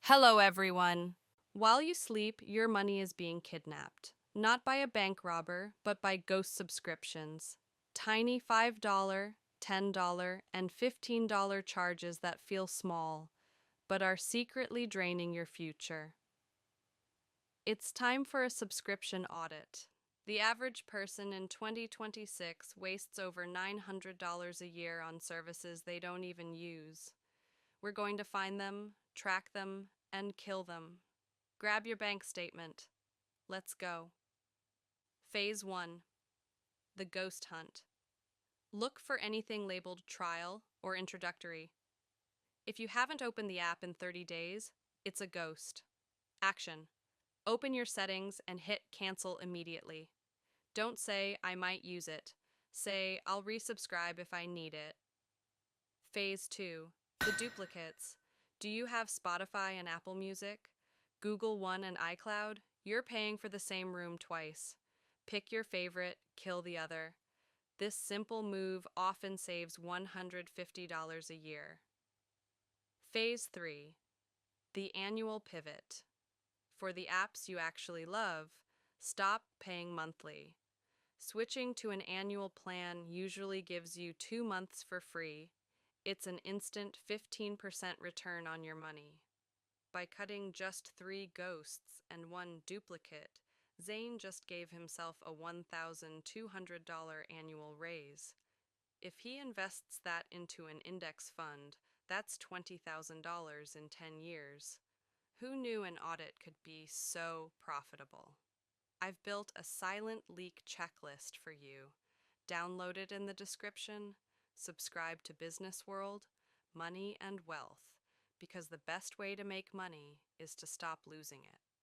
Hello, everyone. While you sleep, your money is being kidnapped. Not by a bank robber, but by ghost subscriptions. Tiny $5, $10, and $15 charges that feel small, but are secretly draining your future. It's time for a subscription audit. The average person in 2026 wastes over $900 a year on services they don't even use. We're going to find them, track them, and kill them. Grab your bank statement. Let's go. Phase 1. The Ghost Hunt. Look for anything labeled trial or introductory. If you haven't opened the app in 30 days, it's a ghost. Action. Open your settings and hit cancel immediately. Don't say, I might use it. Say, I'll resubscribe if I need it. Phase 2. The duplicates. Do you have Spotify and Apple Music? Google One and iCloud? You're paying for the same room twice. Pick your favorite, kill the other. This simple move often saves $150 a year. Phase 3. The annual pivot. For the apps you actually love, stop paying monthly. Switching to an annual plan usually gives you 2 months for free. It's an instant 15% return on your money. By cutting just 3 ghosts and 1 duplicate, Zane just gave himself a $1,200 annual raise. If he invests that into an index fund, that's $20,000 in 10 years. Who knew an audit could be so profitable? I've built a silent leak checklist for you. Download it in the description. Subscribe to Business World, Money and Wealth, because the best way to make money is to stop losing it.